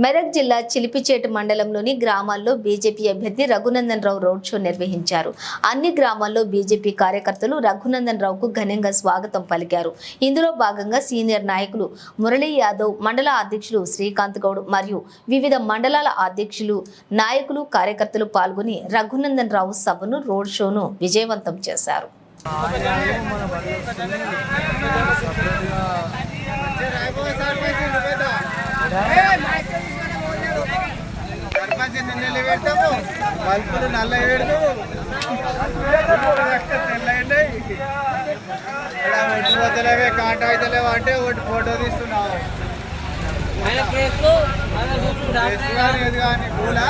మెదక్ జిల్లా చిలిపిచేట మండలంలోని గ్రామాల్లో బీజేపీ అభ్యర్థి రఘునందన్ రావు రోడ్ షో నిర్వహించారు. అన్ని గ్రామాల్లో బీజేపీ కార్యకర్తలు రఘునందన్ రావుకు ఘనంగా స్వాగతం పలికారు. ఇందులో భాగంగా సీనియర్ నాయకులు మురళీ యాదవ్, మండల అధ్యక్షులు శ్రీకాంత్ గౌడ్ మరియు వివిధ మండలాల అధ్యక్షులు, నాయకులు, కార్యకర్తలు పాల్గొని రఘునందన్ రావు సభను, రోడ్ షోను విజయవంతం చేశారు. బల్బులు నల్ల పెట్టుకోలేవే కాంటా అవుతలేవా అంటే ఒకటి ఫోటో తీస్తున్నావు. కానీ పూలా